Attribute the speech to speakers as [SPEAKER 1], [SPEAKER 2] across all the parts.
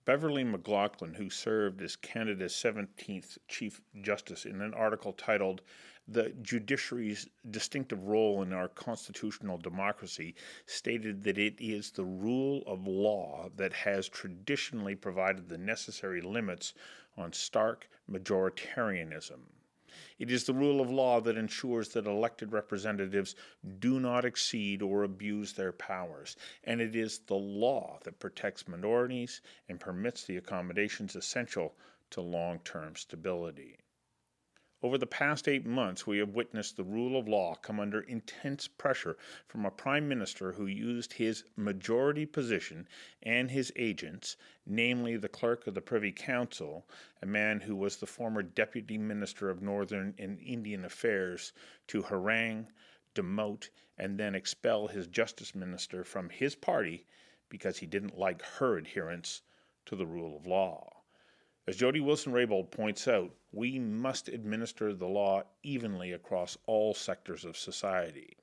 [SPEAKER 1] Beverly McLaughlin, who served as Canada's 17th Chief Justice, in an article titled "The Judiciary's Distinctive Role in Our Constitutional Democracy," stated that it is the rule of law that has traditionally provided the necessary limits on stark majoritarianism. It is the rule of law that ensures that elected representatives do not exceed or abuse their powers, and it is the law that protects minorities and permits the accommodations essential to long-term stability. Over the past 8 months, we have witnessed the rule of law come under intense pressure from a Prime Minister who used his majority position and his agents, namely the Clerk of the Privy Council, a man who was the former Deputy Minister of Northern and Indian Affairs, to harangue, demote, and then expel his Justice Minister from his party because he didn't like her adherence to the rule of law. As Jody Wilson-Raybould points out, we must administer the law evenly across all sectors of society.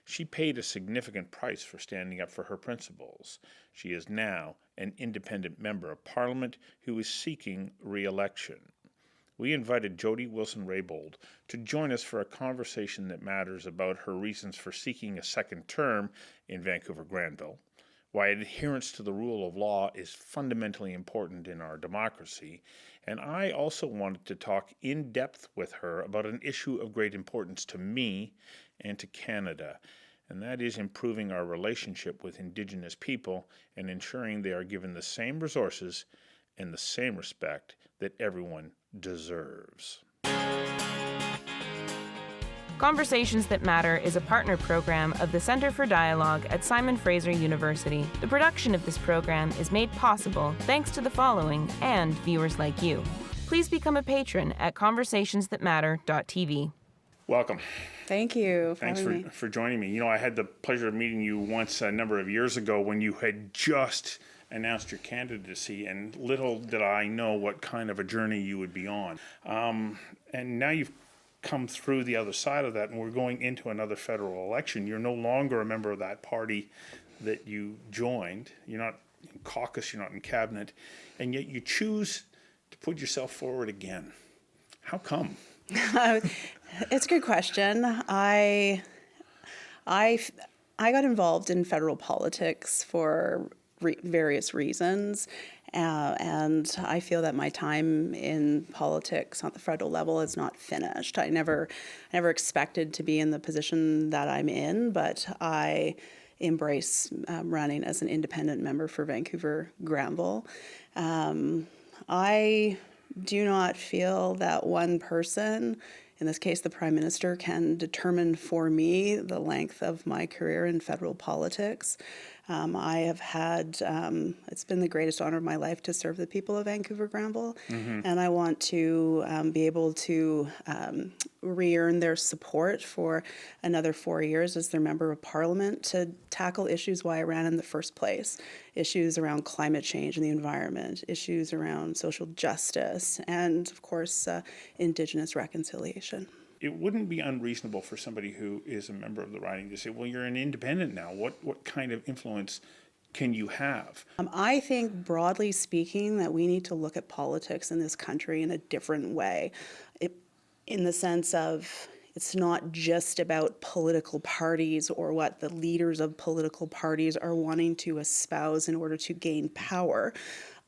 [SPEAKER 1] She paid a significant price for standing up for her principles. She is now an independent member of Parliament who is seeking re-election. We invited Jody Wilson-Raybould to join us for a conversation that matters about her reasons for seeking a second term in Vancouver-Granville, why adherence to the rule of law is fundamentally important in our democracy, and I also wanted to talk in depth with her about an issue of great importance to me and to Canada, and that is improving our relationship with Indigenous people and ensuring they are given the same resources and the same respect that everyone deserves.
[SPEAKER 2] Conversations That Matter is a partner program of the Centre for Dialogue at Simon Fraser University. The production of this program is made possible thanks to the following and viewers like you. Please become a patron at conversationsthatmatter.tv.
[SPEAKER 1] Welcome.
[SPEAKER 3] Thank you.
[SPEAKER 1] Thanks for joining me. You know, I had the pleasure of meeting you once a number of years ago when you had just announced your candidacy, and little did I know what kind of a journey you would be on. And now you've come through the other side of that, and we're going into another federal election. You're no longer a member of that party that you joined. You're not in caucus, you're not in cabinet, and yet you choose to put yourself forward again. How come?
[SPEAKER 3] It's a good question. I got involved in federal politics for various reasons, and I feel that my time in politics on the federal level is not finished. I never expected to be in the position that I'm in, but I embrace running as an independent member for Vancouver-Granville. I do not feel that one person, in this case the Prime Minister, can determine for me the length of my career in federal politics. I have had, it's been the greatest honor of my life to serve the people of Vancouver-Granville, and I want to be able to re-earn their support for another 4 years as their Member of Parliament to tackle issues why I ran in the first place, issues around climate change and the environment, issues around social justice, and of course, Indigenous reconciliation.
[SPEAKER 1] It wouldn't be unreasonable for somebody who is a member of the riding to say, well, you're an independent now. What kind of influence can you have?
[SPEAKER 3] I think, broadly speaking, that we need to look at politics in this country in a different way, in the sense of it's not just about political parties or what the leaders of political parties are wanting to espouse in order to gain power.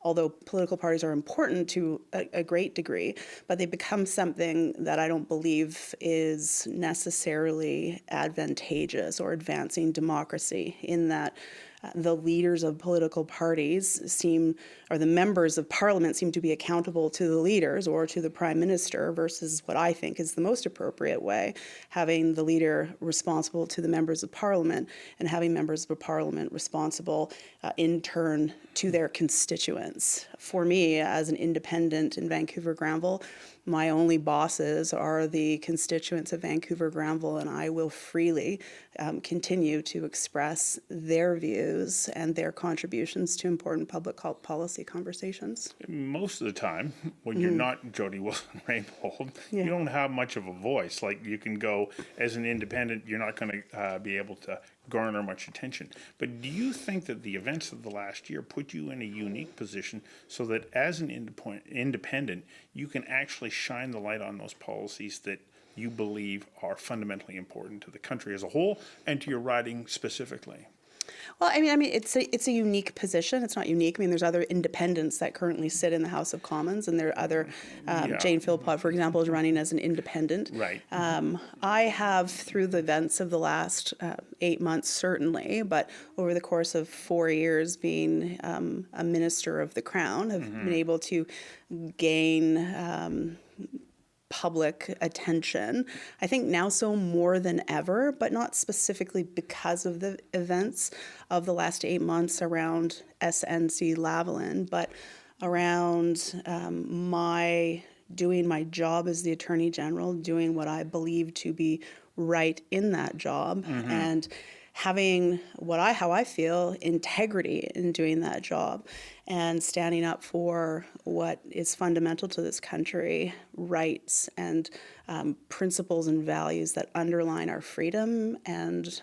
[SPEAKER 3] Although political parties are important to a great degree, but they become something that I don't believe is necessarily advantageous or advancing democracy, in that the leaders of political parties or the members of Parliament seem to be accountable to the leaders or to the Prime Minister, versus what I think is the most appropriate way, having the leader responsible to the members of Parliament and having members of Parliament responsible in turn to their constituents. For me, as an independent in Vancouver-Granville, my only bosses are the constituents of Vancouver-Granville, and I will freely continue to express their views and their contributions to important public policy conversations.
[SPEAKER 1] Most of the time, when you're not Jody Wilson-Raybould, you don't have much of a voice. Like, you can go, as an independent, you're not going to be able to garner much attention. But do you think that the events of the last year put you in a unique position so that as an independent, you can actually shine the light on those policies that you believe are fundamentally important to the country as a whole and to your riding specifically?
[SPEAKER 3] Well, it's a unique position. It's not unique. I mean, there's other independents that currently sit in the House of Commons, and there are other. Jane Philpott, for example, is running as an independent.
[SPEAKER 1] Right.
[SPEAKER 3] I have, through the events of the last 8 months, certainly, but over the course of 4 years, being a minister of the Crown, have been able to gain public attention. I think now so more than ever, but not specifically because of the events of the last 8 months around SNC Lavalin, but around doing my job as the Attorney General, doing what I believe to be right in that job, and having how I feel integrity in doing that job and standing up for what is fundamental to this country, rights and principles and values that underline our freedom and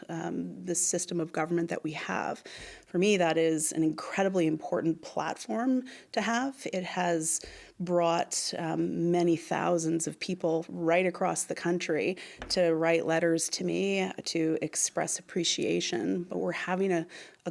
[SPEAKER 3] the system of government that we have. For me, that is an incredibly important platform to have. It has brought many thousands of people right across the country to write letters to me to express appreciation. But we're having a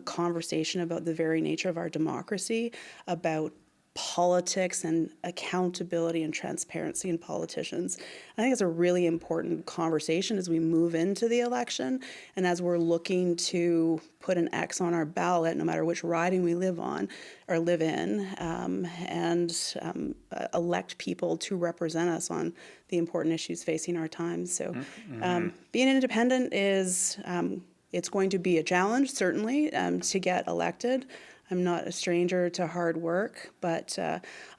[SPEAKER 3] conversation about the very nature of our democracy, about politics and accountability and transparency in politicians. I think it's a really important conversation as we move into the election and as we're looking to put an X on our ballot, no matter which riding we live on or live in, and elect people to represent us on the important issues facing our times. So being an independent is, it's going to be a challenge, certainly, to get elected. I'm not a stranger to hard work, but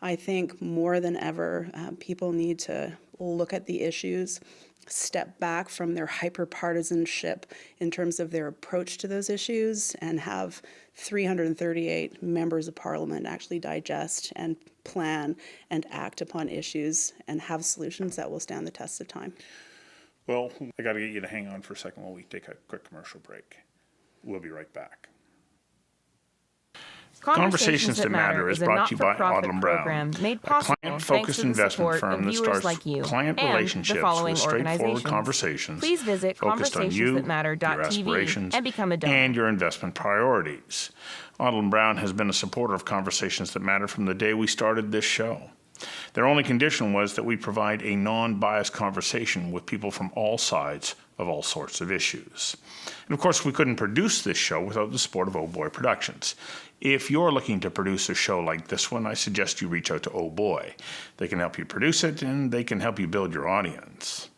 [SPEAKER 3] I think more than ever, people need to look at the issues, step back from their hyper-partisanship in terms of their approach to those issues, and have 338 members of Parliament actually digest and plan and act upon issues and have solutions that will stand the test of time.
[SPEAKER 1] Well, I got to get you to hang on for a second while we take a quick commercial break. We'll be right back.
[SPEAKER 2] Conversations That Matter is brought to you by Odlum Brown, made possible a client-focused investment firm that starts like you
[SPEAKER 1] client relationships with straightforward conversations.
[SPEAKER 2] Please visit
[SPEAKER 1] focused on you, your aspirations,
[SPEAKER 2] and become a donor.
[SPEAKER 1] And your investment priorities. Odlum Brown has been a supporter of Conversations That Matter from the day we started this show. Their only condition was that we provide a non-biased conversation with people from all sides of all sorts of issues. And of course, we couldn't produce this show without the support of Oh Boy Productions. If you're looking to produce a show like this one, I suggest you reach out to Oh Boy. They can help you produce it, and they can help you build your audience.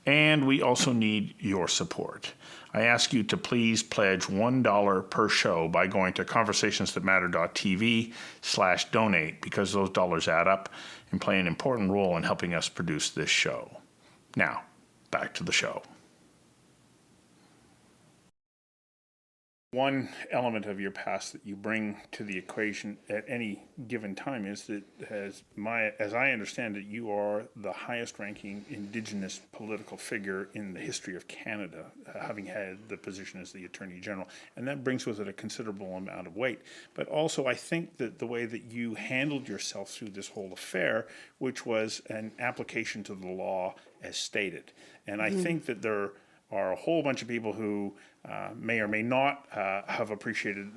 [SPEAKER 1] And we also need your support. I ask you to please pledge $1 per show by going to conversationsthatmatter.tv/donate, because those dollars add up and play an important role in helping us produce this show. Now, back to the show. One element of your past that you bring to the equation at any given time is that, as I understand it, you are the highest-ranking Indigenous political figure in the history of Canada, having had the position as the Attorney General, and that brings with it a considerable amount of weight. But also, I think that the way that you handled yourself through this whole affair, which was an application to the law as stated, and I think that there are a whole bunch of people who may or may not have appreciated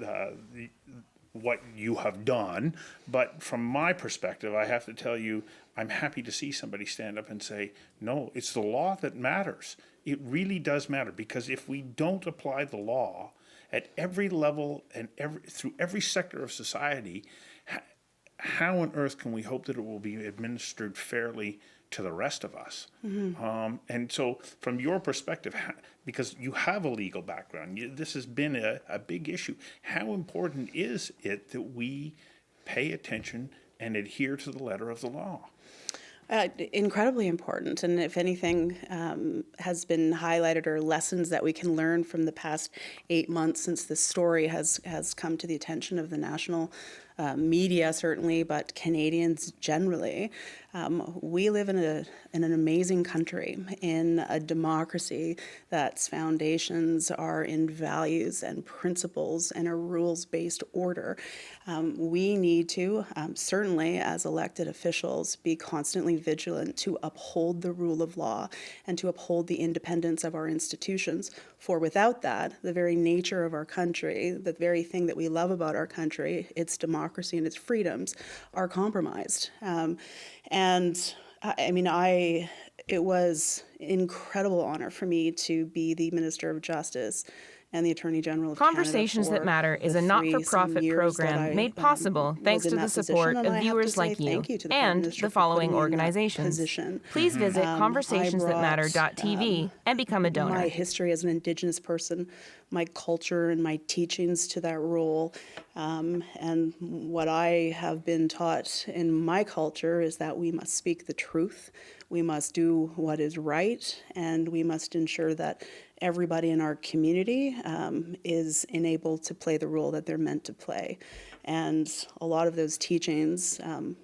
[SPEAKER 1] what you have done. But from my perspective, I have to tell you, I'm happy to see somebody stand up and say, no, it's the law that matters. It really does matter, because if we don't apply the law at every level and through every sector of society, how on earth can we hope that it will be administered fairly to the rest of us? And so from your perspective, because you have a legal background, this has been a big issue. How important is it that we pay attention and adhere to the letter of the law?
[SPEAKER 3] Incredibly important, and if anything has been highlighted, or lessons that we can learn from the past 8 months since this story has come to the attention of the national media certainly, but Canadians generally. We live in an amazing country, in a democracy that's foundations are in values and principles and a rules-based order. We need to, certainly as elected officials, be constantly vigilant to uphold the rule of law and to uphold the independence of our institutions. For without that, the very nature of our country, the very thing that we love about our country, its democracy and its freedoms, are compromised. It was incredible honor for me to be the Minister of Justice and the Attorney General of
[SPEAKER 2] Conversations
[SPEAKER 3] Canada
[SPEAKER 2] That Matter is a not-for-profit program made possible thanks to the support of viewers like you and the following organizations. Please visit conversationsthatmatter.tv and become a donor.
[SPEAKER 3] My history as an Indigenous person, my culture and my teachings to that role, and what I have been taught in my culture is that we must speak the truth, we must do what is right, and we must ensure that everybody in our community is enabled to play the role that they're meant to play. And a lot of those teachings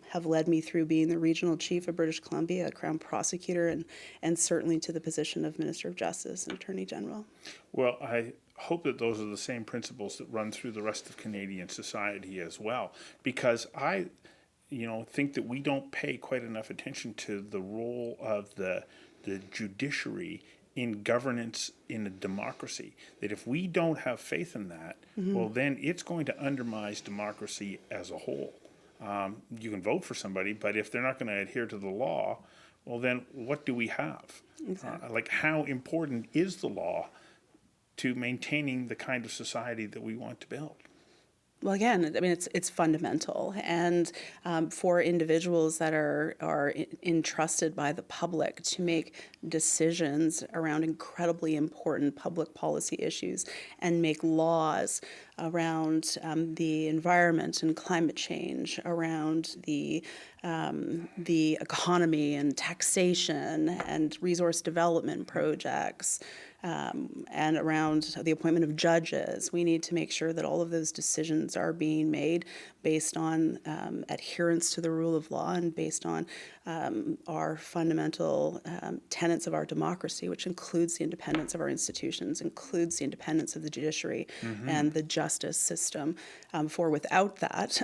[SPEAKER 3] have led me through being the Regional Chief of British Columbia, Crown Prosecutor, and certainly to the position of Minister of Justice and Attorney General.
[SPEAKER 1] Well, I hope that those are the same principles that run through the rest of Canadian society as well, because I think that we don't pay quite enough attention to the role of the judiciary in governance in a democracy. That if we don't have faith in that, well, then it's going to undermine democracy as a whole. You can vote for somebody, but if they're not going to adhere to the law, well, then what do we have? Exactly. How important is the law to maintaining the kind of society that we want to build?
[SPEAKER 3] Well, again, I mean, it's fundamental, and for individuals that are entrusted by the public to make decisions around incredibly important public policy issues and make laws around the environment and climate change, around the economy and taxation and resource development projects, and around the appointment of judges. We need to make sure that all of those decisions are being made based on adherence to the rule of law and based on our fundamental tenets of our democracy, which includes the independence of our institutions, includes the independence of the judiciary and the justice system. For without that,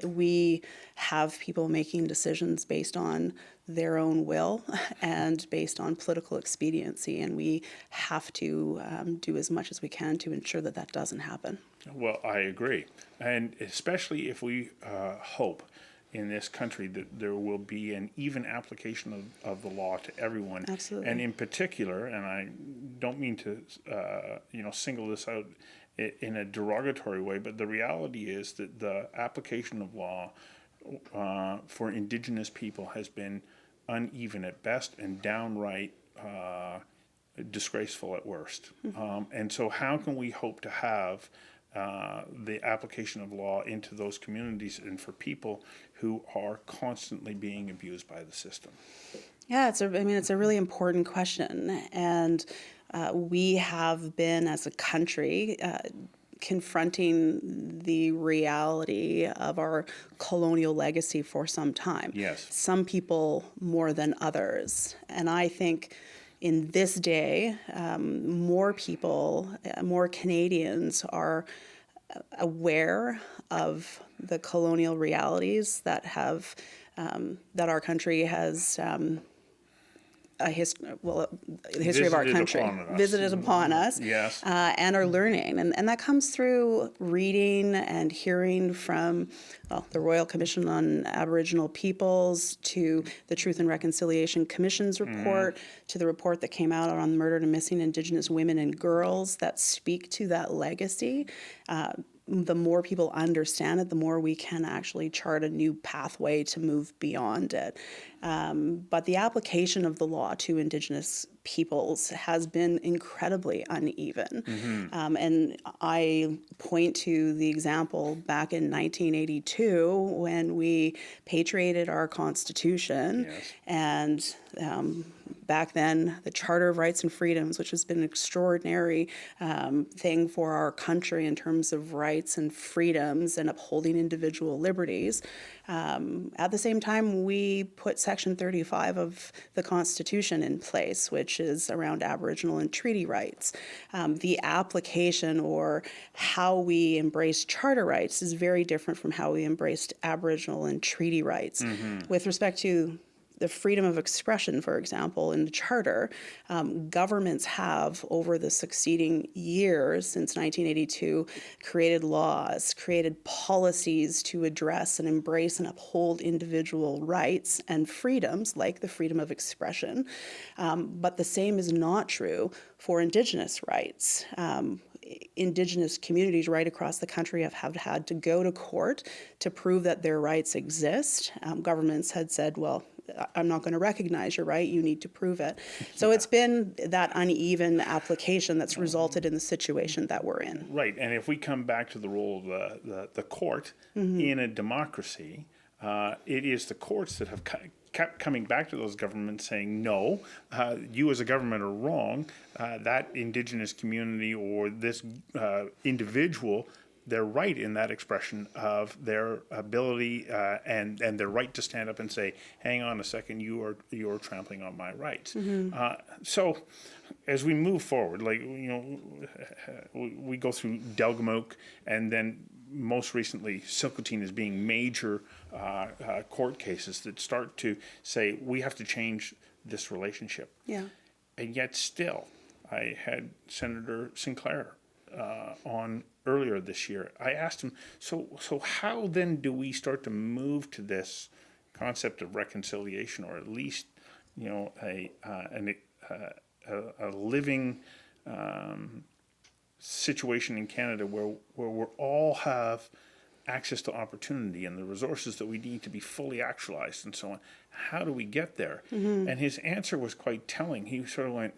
[SPEAKER 3] we have people making decisions based on their own will and based on political expediency, and we have to do as much as we can to ensure that that doesn't happen.
[SPEAKER 1] Well, I agree, and especially if we hope in this country that there will be an even application of the law to everyone.
[SPEAKER 3] Absolutely.
[SPEAKER 1] And in particular, and I don't mean to single this out in a derogatory way, but the reality is that the application of law for Indigenous people has been uneven at best and downright disgraceful at worst. And so how can we hope to have the application of law into those communities and for people who are constantly being abused by the system?
[SPEAKER 3] Yeah, it's a really important question, and we have been, as a country, confronting the reality of our colonial legacy for some time.
[SPEAKER 1] Yes.
[SPEAKER 3] Some people more than others, and I think in this day, more people, more Canadians are aware of the colonial realities that have that our country has the history of our country visited upon us,
[SPEAKER 1] yes,
[SPEAKER 3] and are learning, and that comes through reading and hearing from the Royal Commission on Aboriginal Peoples, to the Truth and Reconciliation Commission's report, to the report that came out on murdered and missing Indigenous women and girls that speak to that legacy. The more people understand it, the more we can actually chart a new pathway to move beyond it. But the application of the law to Indigenous peoples has been incredibly uneven. And I point to the example back in 1982 when we patriated our Constitution,
[SPEAKER 1] yes,
[SPEAKER 3] and back then, the Charter of Rights and Freedoms, which has been an extraordinary thing for our country in terms of rights and freedoms and upholding individual liberties. At the same time, we put Section 35 of the Constitution in place, which is around Aboriginal and treaty rights. The application or how we embrace charter rights is very different from how we embraced Aboriginal and treaty rights. With respect to the freedom of expression, for example, in the Charter, governments have, over the succeeding years since 1982, created laws, created policies to address and embrace and uphold individual rights and freedoms, like the freedom of expression. But the same is not true for Indigenous rights. Indigenous communities right across the country have had to go to court to prove that their rights exist. Governments had said, well, I'm not going to recognize your right, you need to prove it. So it's been that uneven application that's resulted in the situation that we're in.
[SPEAKER 1] Right, and if we come back to the role of the court in a democracy, it is the courts that have kept coming back to those governments saying, no, you as a government are wrong. That Indigenous community or this individual, they're right in that expression of their ability and their right to stand up and say, hang on a second, you're trampling on my rights. So as we move forward, like, we go through Delgamuukw, and then most recently Silcotin as being major court cases that start to say we have to change this relationship.
[SPEAKER 3] Yeah.
[SPEAKER 1] And yet still, I had Senator Sinclair on earlier this year. I asked him, so how then do we start to move to this concept of reconciliation, or at least, a living situation in Canada where we all have access to opportunity and the resources that we need to be fully actualized and so on. How do we get there? And his answer was quite telling. He sort of went,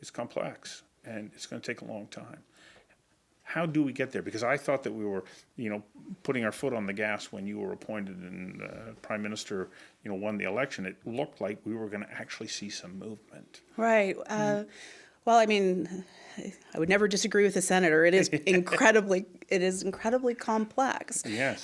[SPEAKER 1] it's complex and it's going to take a long time. How do we get there? Because I thought that we were, putting our foot on the gas when you were appointed and Prime Minister, won the election. It looked like we were going to actually see some movement.
[SPEAKER 3] Right. Well, I mean, I would never disagree with the senator. It is incredibly complex.
[SPEAKER 1] Yes.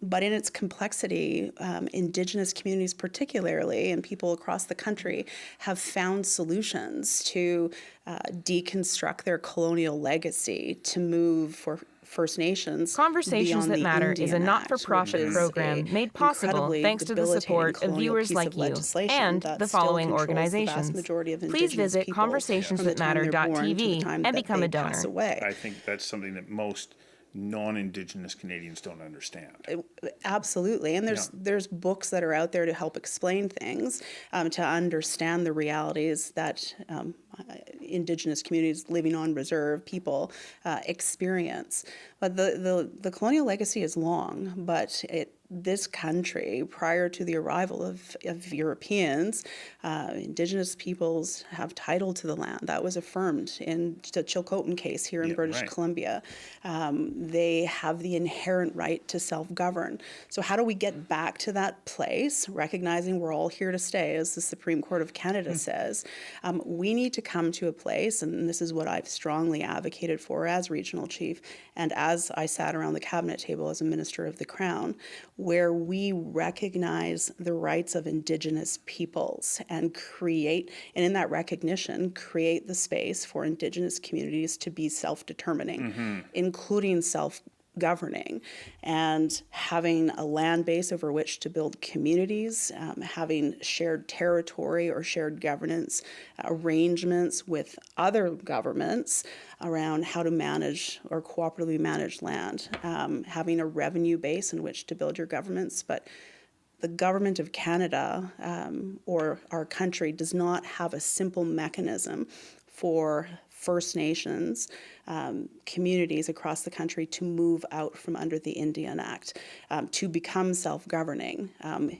[SPEAKER 3] But in its complexity, Indigenous communities particularly, and people across the country, have found solutions to deconstruct their colonial legacy, to move for First Nations.
[SPEAKER 2] Conversations That Matter is a not-for-profit program made possible thanks to the support of viewers like you and the following organizations. Please visit conversationsthatmatter.tv and become a donor.
[SPEAKER 1] I think that's something that most non-Indigenous Canadians don't understand.
[SPEAKER 3] Absolutely, and there's books that are out there to help explain things, to understand the realities that Indigenous communities living on reserve people experience. But the colonial legacy is long, but this country, prior to the arrival of Europeans, Indigenous peoples have title to the land. That was affirmed in the Chilcotin case here in British Columbia. They have the inherent right to self-govern. So how do we get back to that place, recognizing we're all here to stay, as the Supreme Court of Canada says? We need to come to a place, and this is what I've strongly advocated for as regional chief, and as I sat around the cabinet table as a minister of the Crown, where we recognize the rights of Indigenous peoples and in that recognition, create the space for Indigenous communities to be self-determining, including self-governing, and having a land base over which to build communities, having shared territory or shared governance arrangements with other governments around how to manage or cooperatively manage land, having a revenue base in which to build your governments. But the government of Canada or our country does not have a simple mechanism for First Nations communities across the country to move out from under the Indian Act, to become self-governing,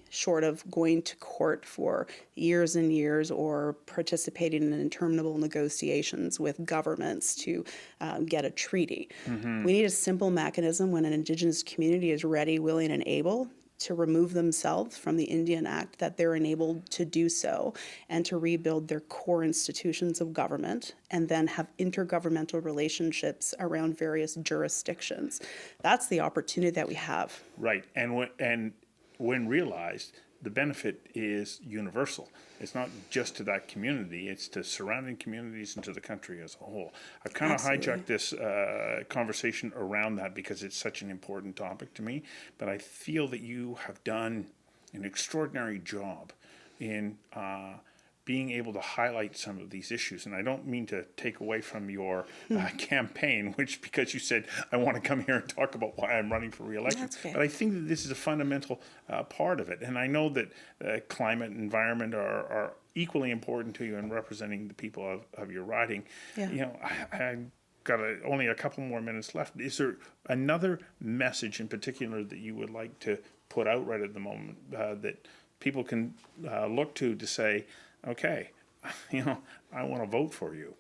[SPEAKER 3] short of going to court for years and years or participating in interminable negotiations with governments to get a treaty. We need a simple mechanism when an Indigenous community is ready, willing, and able to remove themselves from the Indian Act, that they're enabled to do so and to rebuild their core institutions of government and then have intergovernmental relationships around various jurisdictions. That's the opportunity that we have.
[SPEAKER 1] Right. And when realized, the benefit is universal. It's not just to that community, it's to surrounding communities and to the country as a whole. I've kind of hijacked this conversation around that because it's such an important topic to me, but I feel that you have done an extraordinary job in being able to highlight some of these issues. And I don't mean to take away from your campaign, which, because you said, I want to come here and talk about why I'm running for re-election.
[SPEAKER 3] Okay.
[SPEAKER 1] But I think that this is a fundamental part of it. And I know that climate and environment are equally important to you in representing the people of your riding.
[SPEAKER 3] Yeah.
[SPEAKER 1] You know, I've got only a couple more minutes left. Is there another message in particular that you would like to put out right at the moment that people can look to say, okay, you know, I want to vote for you?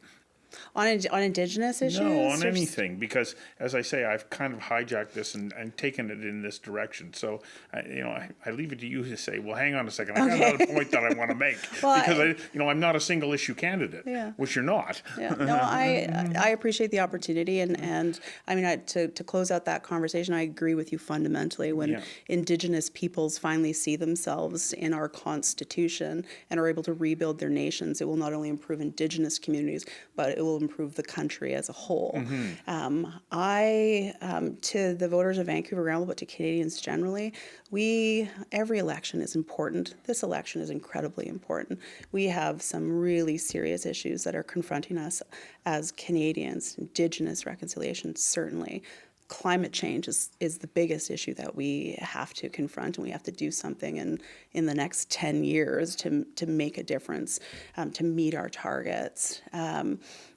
[SPEAKER 3] On Indigenous issues?
[SPEAKER 1] No, on anything, because as I say, I've kind of hijacked this and taken it in this direction. So, you know, I leave it to you to say, well, hang on a second, I got another point that I want to make.
[SPEAKER 3] Well,
[SPEAKER 1] because, I'm not a single issue candidate,
[SPEAKER 3] Yeah.
[SPEAKER 1] which you're not.
[SPEAKER 3] Yeah, no, I appreciate the opportunity, and I mean, to close out that conversation, I agree with you fundamentally. When Indigenous peoples finally see themselves in our Constitution and are able to rebuild their nations, it will not only improve Indigenous communities, but it will improve the country as a whole. To the voters of Vancouver-Granville, but to Canadians generally, every election is important. This election is incredibly important. We have some really serious issues that are confronting us as Canadians. Indigenous reconciliation, certainly. Climate change is the biggest issue that we have to confront, and we have to do something in the next 10 years to make a difference, to meet our targets.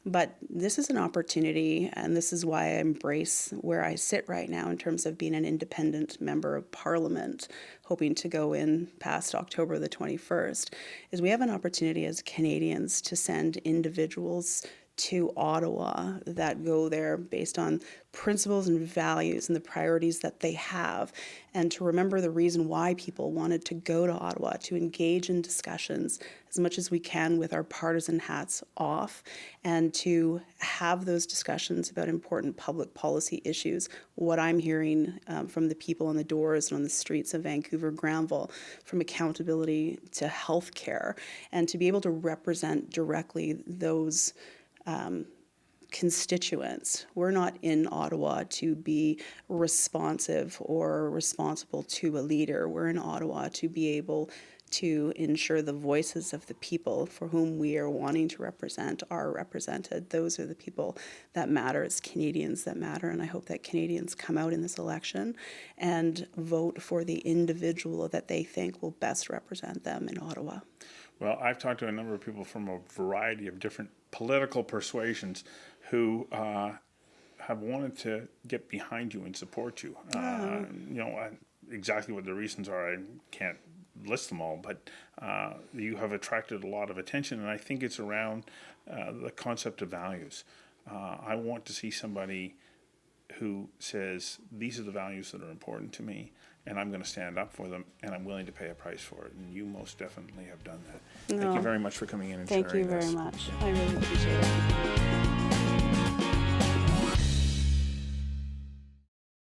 [SPEAKER 3] But this is an opportunity, and this is why I embrace where I sit right now in terms of being an independent member of Parliament, hoping to go in past October the 21st, is we have an opportunity as Canadians to send individuals to Ottawa that go there based on principles and values and the priorities that they have, and to remember the reason why people wanted to go to Ottawa, to engage in discussions as much as we can with our partisan hats off, and to have those discussions about important public policy issues. What I'm hearing from the people on the doors and on the streets of Vancouver-Granville, from accountability to healthcare, and to be able to represent directly those constituents. We're not in Ottawa to be responsive or responsible to a leader. We're in Ottawa to be able to ensure the voices of the people for whom we are wanting to represent are represented. Those are the people that matter. It's Canadians that matter, and I hope that Canadians come out in this election and vote for the individual that they think will best represent them in Ottawa.
[SPEAKER 1] Well, I've talked to a number of people from a variety of different political persuasions who have wanted to get behind you and support you. Exactly what the reasons are, I can't list them all, but you have attracted a lot of attention, and I think it's around the concept of values. I want to see somebody who says, these are the values that are important to me, and I'm going to stand up for them, and I'm willing to pay a price for it. And you most definitely have done that. Thank you very much for coming in and sharing this.
[SPEAKER 3] Thank you very much. I really appreciate it.